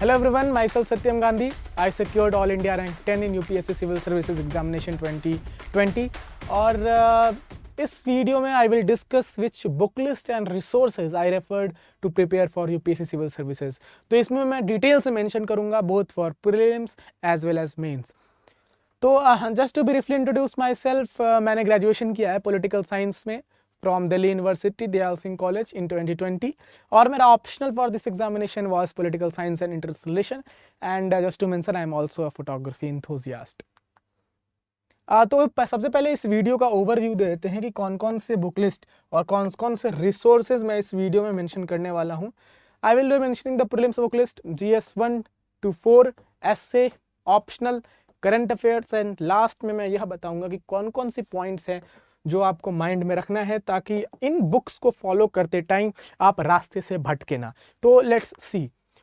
Hello everyone, myself Satyam Gandhi. I secured All India Rank 10 in UPSC Civil Services Examination 2020 और इस video में I will discuss which book list and resources I referred to prepare for UPSC Civil Services. तो इसमें मैं detail से mention करूंगा both for prelims as well as mains. तो just to briefly introduce myself, मैंने graduation किया है political science में from Delhi university Dayal Singh college in 2020 और मेरा optional for this examination was political science and international relation and just to mention I am also a photography enthusiast. तो सबसे पहले इस वीडियो का ओवरव्यू दे देते हैं कि कौन कौन से बुक लिस्ट और कौन कौन से रिसोर्सेज मैं इस वीडियो में मेंशन करने वाला हूँ। आई will B mentioning the prelims book list, GS 1 to 4, essay, optional, current affairs and last में मैं यह बताऊंगा कि कौन कौन सी पॉइंट्स हैं जो आपको माइंड में रखना है ताकि इन बुक्स को फॉलो करते टाइम आप रास्ते से भटके ना। तो लेट्स सी।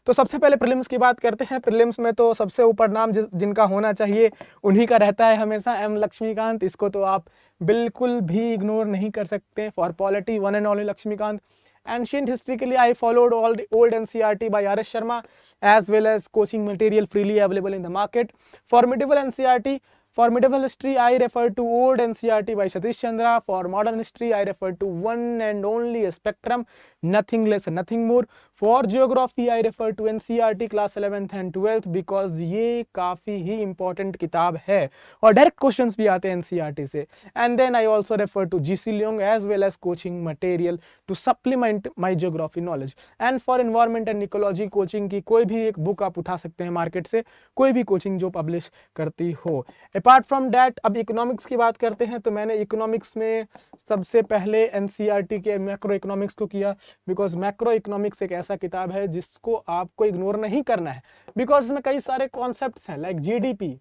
तो सबसे पहले प्रीलिम्स की बात करते हैं। प्रीलिम्स में तो सबसे ऊपर नाम जिनका होना चाहिए उन्हीं का रहता है हमेशा, M लक्ष्मीकांत। इसको तो आप बिल्कुल भी इग्नोर नहीं कर सकते। For polity one and only Laxmikanth. Ancient history के लिए I followed all the old NCERT by RS Sharma as well as coaching material freely available in the market. For medieval NCERT, for medieval history I refer to old NCERT by Satish Chandra. For modern history I refer to one and only Spectrum, nothing less and nothing more. For geography I refer to NCERT class 11th and 12th because ये काफ़ी ही important किताब है और direct questions भी आते हैं NCERT से। And then I also refer to GC Leong as well as coaching material to supplement my geography knowledge. And for environment and ecology coaching की कोई भी एक बुक आप उठा सकते हैं मार्केट से, कोई भी कोचिंग जो पब्लिश करती हो। अपार्ट फ्रॉम डैट अब इकोनॉमिक्स की बात करते हैं तो मैंने इकोनॉमिक्स में सबसे पहले NCERT के मैक्रो इकोनॉमिक्स को किया बिकॉज मैक्रो इकोनॉमिक्स एक ऐसा किताब है जिसको आपको इग्नोर नहीं करना है बिकॉज इसमें कई सारे कॉन्सेप्ट्स हैं लाइक GDP,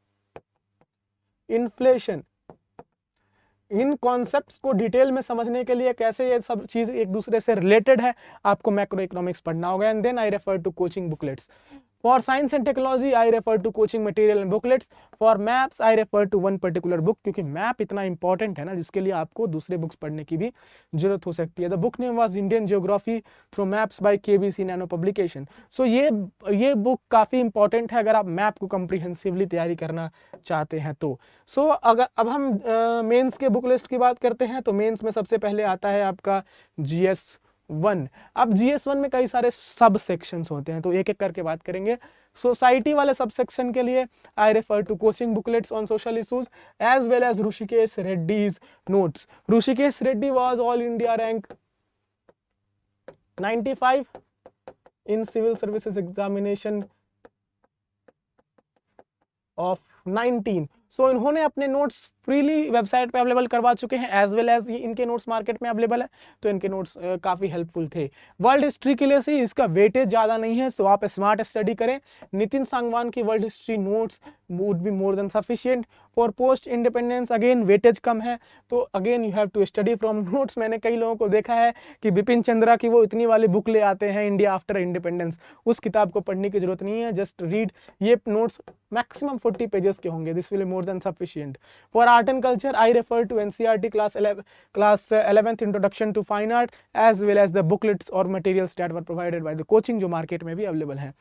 इन्फ्लेशन। इन कॉन्सेप्ट्स को डिटेल में समझने के लिए कैसे ये सब चीज एक दूसरे से रिलेटेड है आपको मैक्रो इकोनॉमिक्स पढ़ना होगा। And then I refer to coaching booklets. For science and technology, I refer to coaching material and booklets. For maps, I refer to one particular book क्योंकि मैप इतना इंपॉर्टेंट है ना जिसके लिए आपको दूसरे बुक्स पढ़ने की भी जरूरत हो सकती है। The book name was Indian Geography through Maps by KBC Nano Publication. So ये बुक काफ़ी इंपॉर्टेंट है अगर आप मैप को कम्प्रीहेंसिवली तैयारी करना चाहते हैं तो। सो अगर अब हम मेंस के बुक लिस्ट की बात करते हैं तो मेंस में सबसे पहले आता है आपका GS 1। अब GS 1 में कई सारे सब सेक्शंस होते हैं तो एक एक करके बात करेंगे। सोसाइटी वाले सब सेक्शन के लिए I refer to coaching booklets on social issues as well as Rishikesh Reddy's notes. Rishikesh Reddy was all India rank 95 in civil services examination of 19। So इन्होंने अपने नोट्स फ्रीली वेबसाइट पे अवेलेबल करवा चुके हैं एज वेल एज इनके नोट्स मार्केट में available है तो इनके नोट्स काफ़ी हेल्पफुल थे। वर्ल्ड हिस्ट्री के लिए से इसका वेटेज ज़्यादा नहीं है सो आप स्मार्ट स्टडी करें। नितिन सांगवान की world history notes would be more than sufficient. For post independence again weightage कम है तो again you have to study from notes. मैंने कई लोगों को देखा है कि बिपिन चंद्रा की वो इतनी वाली बुक ले आते हैं इंडिया आफ्टर इंडिपेंडेंस, उस किताब को पढ़ने की जरूरत नहीं है, जस्ट रीड। ये नोट्स मैक्सिमम 40 पेजेस के होंगे, this will more than sufficient. For art and culture I refer to NCERT class 11th introduction to fine art as well as the booklets or materials that were provided by the coaching जो market में भी available हैं।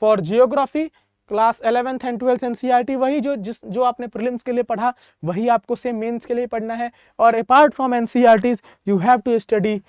For geography class 11th and 12th NCERT वही जो आपने prelims के लिए पढ़ा वही आपको सेम मेंस के लिए पढ़ना है। और apart from NCERTs you have to study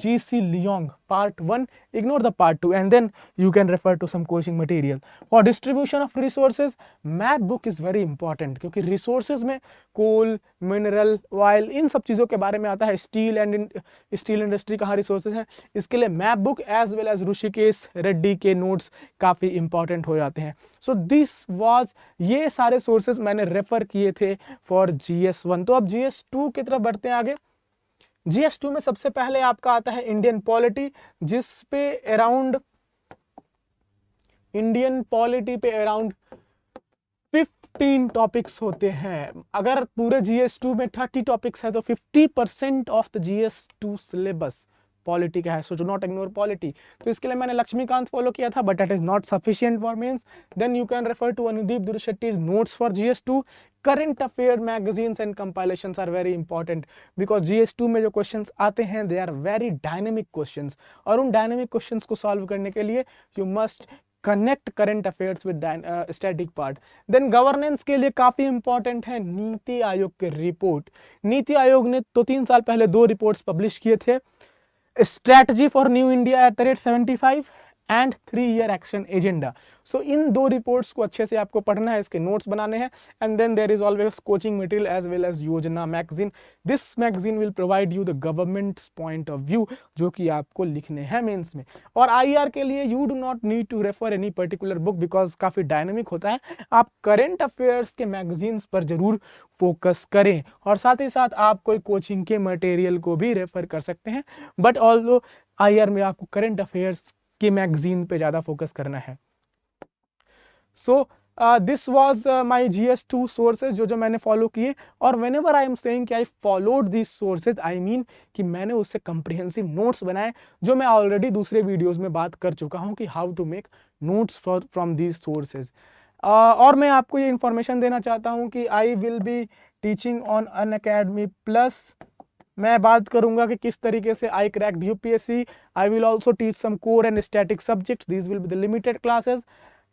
GC Leong part 1, ignore the part 2 and then you can refer to some coaching material. For distribution of resources, map book is very important क्योंकि resources में coal, mineral, oil इन सब चीज़ों के बारे में आता है। स्टील एंड स्टील इंडस्ट्री कहाँ रिसोर्सेज हैं, इसके लिए map book as well as Rishikesh Reddy के नोट्स काफ़ी इंपॉर्टेंट हो जाते हैं। सो दिस वाज ये सारे सोर्सेज मैंने रेफर किए थे फॉर GS 1। तो अब GS 2 की तरफ बढ़ते हैं आगे। GS 2 में सबसे पहले आपका आता है इंडियन पॉलिटी जिस पे अराउंड 15 टॉपिक्स होते हैं। अगर पूरे GS 2 में 30 टॉपिक्स है तो 50% of the GS 2 syllabus polity का है। So do not ignore polity. तो इसके लिए मैंने लक्ष्मीकांत फॉलो किया था but it is not sufficient for mains. Then you can refer to Anudeep Durishetty's notes for GS 2। Current affair magazines and compilations are very important because GS 2 में जो questions आते हैं they are very dynamic questions और उन dynamic questions को solve करने के लिए you must connect current affairs with static part. Then governance के लिए काफ़ी इंपॉर्टेंट है नीति आयोग के रिपोर्ट। नीति आयोग ने तो 3 साल पहले 2 रिपोर्ट्स पब्लिश किए थे, strategy for new India @75 and 3-year action agenda. So in 2 reports को अच्छे से आपको पढ़ना है, इसके नोट्स बनाने हैं। And then there is always coaching material as well as Yojana magazine. This magazine will provide you the government's point of view, जो कि आपको लिखने हैं मेंस में। और आईआर के लिए you do not need to refer any particular book because काफ़ी डायनेमिक होता है। आप करंट अफेयर्स के मैगजीन्स पर जरूर फोकस करें, और साथ ही साथ आप कोई कोचिंग के मटेरियल को भी रेफर कर सकते हैं, बट ऑल्दो आईआर में आपको करंट अफेयर्स की मैगजीन पे ज़्यादा फोकस करना है। So this was my GS2 sources जो मैंने फॉलो किए। और whenever I am saying कि I followed this sources, I mean कि मैंने उससे कंप्रिहेंसिव नोट्स बनाए, जो मैं ऑलरेडी दूसरे वीडियोज़ में बात कर चुका हूँ कि how to make notes from these sources. और मैं आपको ये इंफॉर्मेशन देना चाहता हूँ कि I will be teaching on Unacademy plus. मैं बात करूंगा कि किस तरीके से I cracked UPSC. I will also teach some core and static subjects. These will be the limited classes.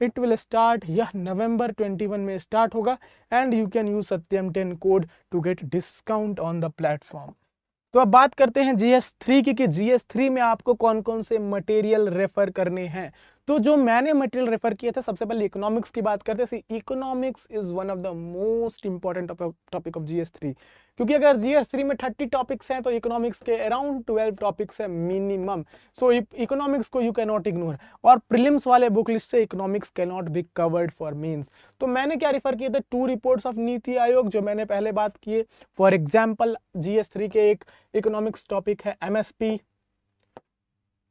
It will start, यह नवंबर 21 में स्टार्ट होगा, and you can use Satyam 10 code to get discount on the platform. तो अब बात करते हैं GS3 की, कि GS3 में आपको कौन कौन से मटेरियल रेफर करने हैं। तो जो मैंने मटेरियल रेफर किए थे, सबसे पहले इकोनॉमिक्स की बात करते हैं। Economics is one of the most important topic of GS3, क्योंकि अगर GS3 में 30 टॉपिक्स हैं तो इकोनॉमिक्स के अराउंड 12 टॉपिक्स है मिनिमम। सो इकोनॉमिक्स को यू कैन नॉट इग्नोर, और प्रीलिम्स वाले बुक लिस्ट से economics can not be covered for mains. तो मैंने क्या रेफर किए थे, 2 रिपोर्ट्स ऑफ नीति आयोग जो मैंने पहले बात किए। फॉर एग्जाम्पल GS3 के एक इकोनॉमिक्स टॉपिक है MSP,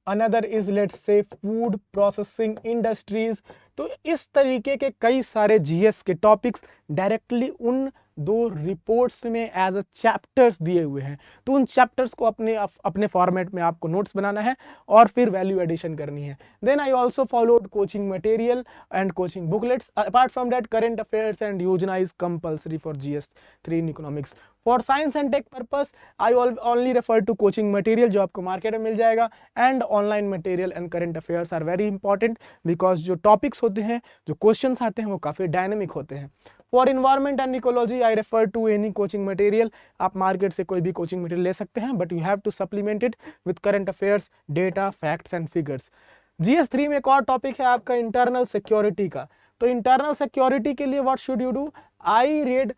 another is let's say food processing industries. तो इस तरीके के कई सारे GS के टॉपिक्स डायरेक्टली उन 2 रिपोर्ट्स में एज अ चैप्टर्स दिए हुए हैं। तो उन चैप्टर्स को अपने फॉर्मेट में आपको नोट्स बनाना है और फिर वैल्यू एडिशन करनी है। Then I also followed coaching material and coaching booklets. Apart from that current affairs and Yojana is compulsory for GS3 in economics. For science and tech purpose I only refer to coaching material जो आपको market में मिल जाएगा, and online material and current affairs are very important because जो topics होते हैं, जो questions आते हैं, वो काफ़ी डायनेमिक होते हैं। For environment and ecology I refer to any coaching material. आप मार्केट से कोई भी कोचिंग मटेरियल ले सकते हैं, but you have to supplement it with current affairs, data, facts and figures. GS3 में एक और टॉपिक है आपका इंटरनल सिक्योरिटी का। तो इंटरनल सिक्योरिटी के लिए what should you do, I read,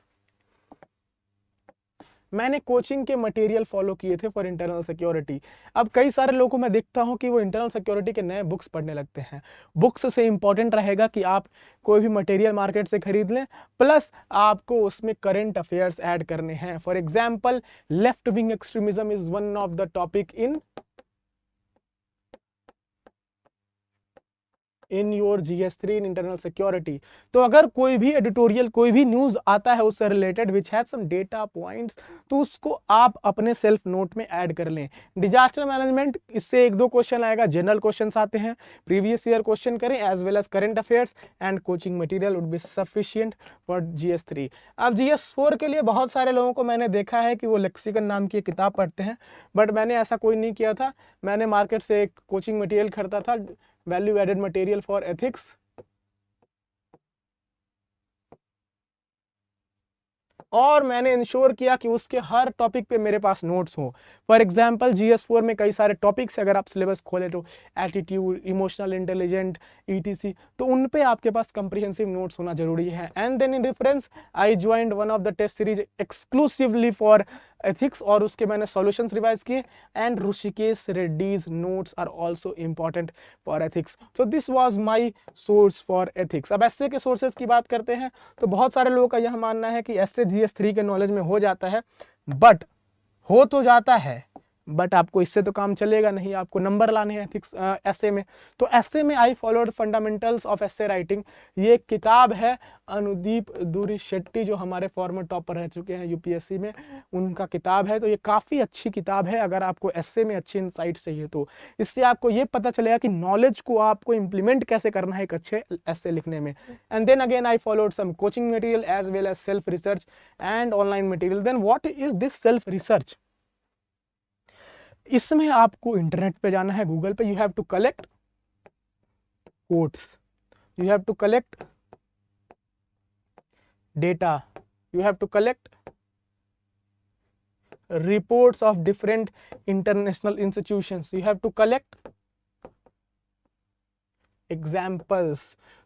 मैंने कोचिंग के मटेरियल फॉलो किए थे फॉर इंटरनल सिक्योरिटी। अब कई सारे लोगों को मैं देखता हूं कि वो इंटरनल सिक्योरिटी के नए बुक्स पढ़ने लगते हैं। बुक्स से इंपॉर्टेंट रहेगा कि आप कोई भी मटेरियल मार्केट से खरीद लें, प्लस आपको उसमें करंट अफेयर्स ऐड करने हैं। For example, left wing extremism is one of the topic in your GS3 in internal security. तो अगर कोई भी एडिटोरियल, कोई भी न्यूज आता है उससे related which has some data points, तो उसको आप अपने सेल्फ नोट में ऐड कर लें। डिजास्टर मैनेजमेंट, इससे 1-2 क्वेश्चन आएगा, जनरल क्वेश्चंस आते हैं, प्रीवियस ईयर क्वेश्चन करें as well as current affairs, and coaching material would be sufficient for GS3। अब GS4 के लिए बहुत सारे लोगों को मैंने देखा है कि वो लेक्सिकन नाम की किताब पढ़ते हैं, बट मैंने ऐसा कोई नहीं किया था। मैंने मार्केट से एक कोचिंग मटेरियल खरीदा था, value added material for ethics, और मैंने इंश्योर किया कि उसके हर टॉपिक पे मेरे पास नोट्स हो। फॉर एग्जांपल GS4 में कई सारे टॉपिक्स, अगर आप सिलेबस खोले तो एटीट्यूड, इमोशनल इंटेलिजेंट, ETC, तो उन पे आपके पास कंप्रिहेंसिव नोट्स होना जरूरी है। And then in reference I joined one of the test series exclusively for ethics, और उसके मैंने सॉल्यूशंस रिवाइज किए, and Rishikesh Reddy's notes are also important for ethics. So this was my source for ethics. अब essay के sources की बात करते हैं, तो बहुत सारे लोगों का यह मानना है कि एसए GS3 के नॉलेज में हो जाता है, बट हो तो जाता है, बट आपको इससे तो काम चलेगा नहीं, आपको नंबर लाने हैं एथिक्स एसए में। तो एसए में I followed fundamentals of essay writing. ये एक किताब है, अनुदीप दूरी शेट्टी जो हमारे फॉर्मर टॉपर रह चुके हैं यूपीएससी में, उनका किताब है। तो ये काफ़ी अच्छी किताब है अगर आपको एसए में अच्छी इनसाइट चाहिए तो। इससे आपको ये पता चलेगा कि नॉलेज को आपको इंप्लीमेंट कैसे करना है एक अच्छे एसए लिखने में। And then again I followed some coaching material as well as self research and online material. Then what is this self research? इसमें आपको इंटरनेट पे जाना है, गूगल पे, you have to collect quotes, you have to collect data, you have to collect reports of different international institutions, you have to collect examples.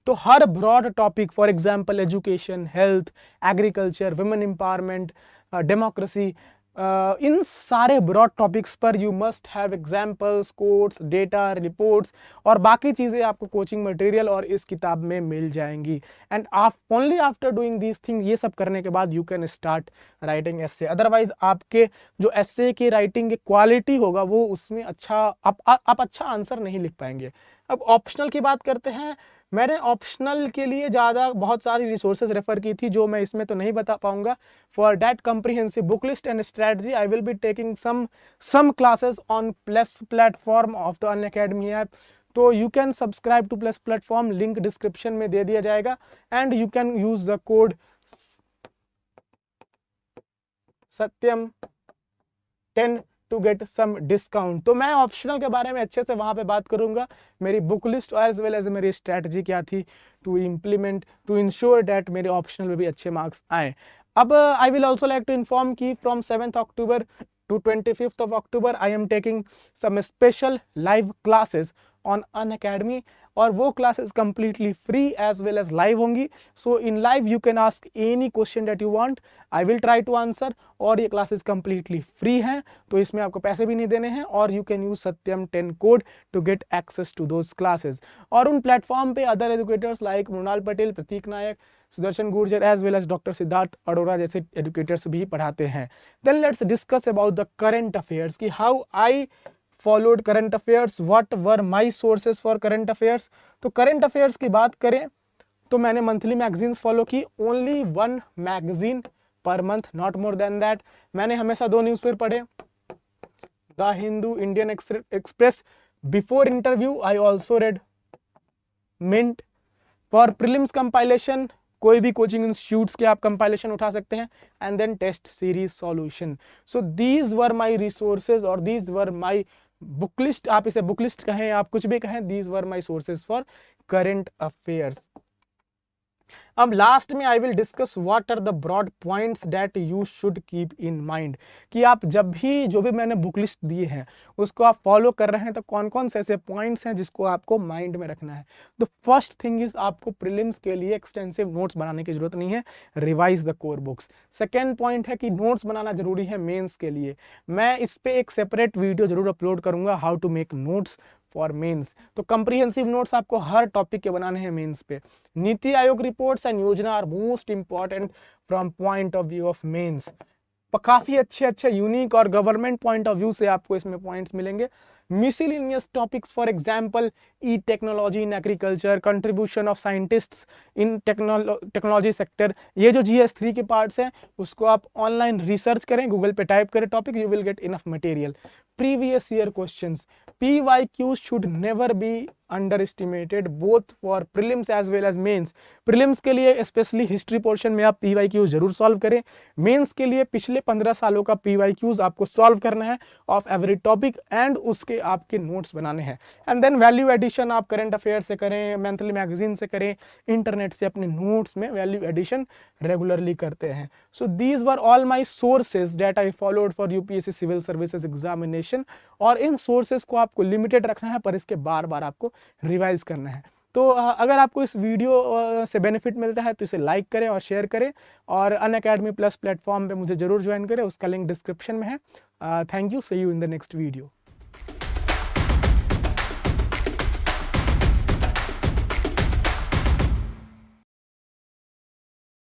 तो हर broad topic, for example education, health, agriculture, women empowerment, democracy, इन सारे broad topics पर you must have examples, quotes, data, reports और बाकी चीज़ें आपको coaching material और इस किताब में मिल जाएंगी। एंड आप only after doing these thing, ये सब करने के बाद you can start writing essay. Otherwise आपके जो एस्से की राइटिंग की क्वालिटी होगा वो उसमें अच्छा आप अच्छा आंसर नहीं लिख पाएंगे। अब ऑप्शनल की बात करते हैं। मैंने ऑप्शनल के लिए ज़्यादा बहुत सारी रिसोर्सेज रेफर की थी जो मैं इसमें तो नहीं बता पाऊंगा। For that comprehensive book list and strategy I will be taking some classes on plus platform of the Unacademy app. तो you can subscribe to plus platform, link description में दे दिया जाएगा and you can use the code Satyam 10 to get some discount. तो मैं optional के बारे में अच्छे से वहां पे बात करूंगा, मेरी book list as well as मेरी स्ट्रैटेजी क्या थी to implement to ensure that मेरे ऑप्शनल में भी अच्छे मार्क्स आए। अब I will also like to inform की from 7th October to 25th of October I am taking some special live classes on Unacademy और वो classes completely free as well as live होंगी। So in live you can ask any question that you want, I will try to answer। और ये classes completely free हैं तो इसमें आपको पैसे भी नहीं देने हैं और you can use Satyam 10 code to get access to those classes। और उन प्लेटफॉर्म पे other educators like Mrinal Patel, Prateek Nayak, Sudarshan Gurjar as well as doctor Siddharth Arora जैसे एजुकेटर्स भी पढ़ाते हैं। Then let's discuss about the current affairs कि how I followed current affairs, what were my sources for current affairs. तो current affairs की बात करें तो मैंने मंथली मैगजीन्स फॉलो की, only 1 magazine per month, not more than that. मैंने हमेशा 2 न्यूज़पेपर पढ़े, the Hindu, Indian Express. Before interview I also read Mint. For prelims compilation कोई भी कोचिंग इंस्टीट्यूट्स के आप कंपाइलेशन उठा सकते हैं and then test series solution. So these were my resources और these were my book list, आप इसे बुक लिस्ट कहें आप कुछ भी कहें, these were my sources for current affairs. अब लास्ट में I will discuss what are the broad points that you should keep in mind कि आप जब भी जो भी मैंने बुक लिस्ट दिए हैं उसको आप फॉलो कर रहे हैं तो कौन कौन से ऐसे पॉइंट्स हैं जिसको आपको माइंड में रखना है। द फर्स्ट थिंग इज आपको प्रीलिम्स के लिए एक्सटेंसिव नोट्स बनाने की जरूरत नहीं है, revise the core books. Second point है कि नोट्स बनाना जरूरी है मेंस के लिए। मैं इस पे एक सेपरेट वीडियो जरूर अपलोड करूंगा, how to make notes for mains. तो कंप्रीहेंसिव नोट्स आपको हर टॉपिक के बनाने हैं मेंस पे। NITI Aayog reports and Yojana are most important from point of view of mains. काफी अच्छे यूनिक और गवर्नमेंट पॉइंट ऑफ व्यू से आपको इसमें पॉइंट्स मिलेंगे। Miscellaneous topics for example E technology in agriculture, contribution of scientists in technology sector, ये जो GS3 के पार्ट्स हैं उसको आप ऑनलाइन रिसर्च करें, गूगल पे टाइप करें topic, you will get enough material. Previous year questions, PYQs should never be underestimated both for prelims as well as mains। Prelims के लिए स्पेशली हिस्ट्री पोर्शन में आप PYQs जरूर सॉल्व करें। Mains के लिए पिछले 15 सालों का PYQs आपको सॉल्व करना है ऑफ एवरी टॉपिक एंड उसके आपके नोट्स बनाने हैं। एंड देन वैल्यू एडिशन आप करंट अफेयर से करें, मंथली मैगजीन से करें, इंटरनेट से अपने नोट्स में वैल्यू एडिशन रेगुलरली करते हैं। So these were all my sources that I followed for UPSC civil services examination. और इन सोर्सेज को आपको लिमिटेड रखना है पर इसके बार बार आपको रिवाइज करना है। तो अगर आपको इस वीडियो से बेनिफिट मिलता है तो इसे लाइक करें और शेयर करें और अनअकैडमी प्लस प्लेटफॉर्म पे मुझे जरूर ज्वाइन करें, उसका लिंक डिस्क्रिप्शन में है। Thank you, see you in the next video.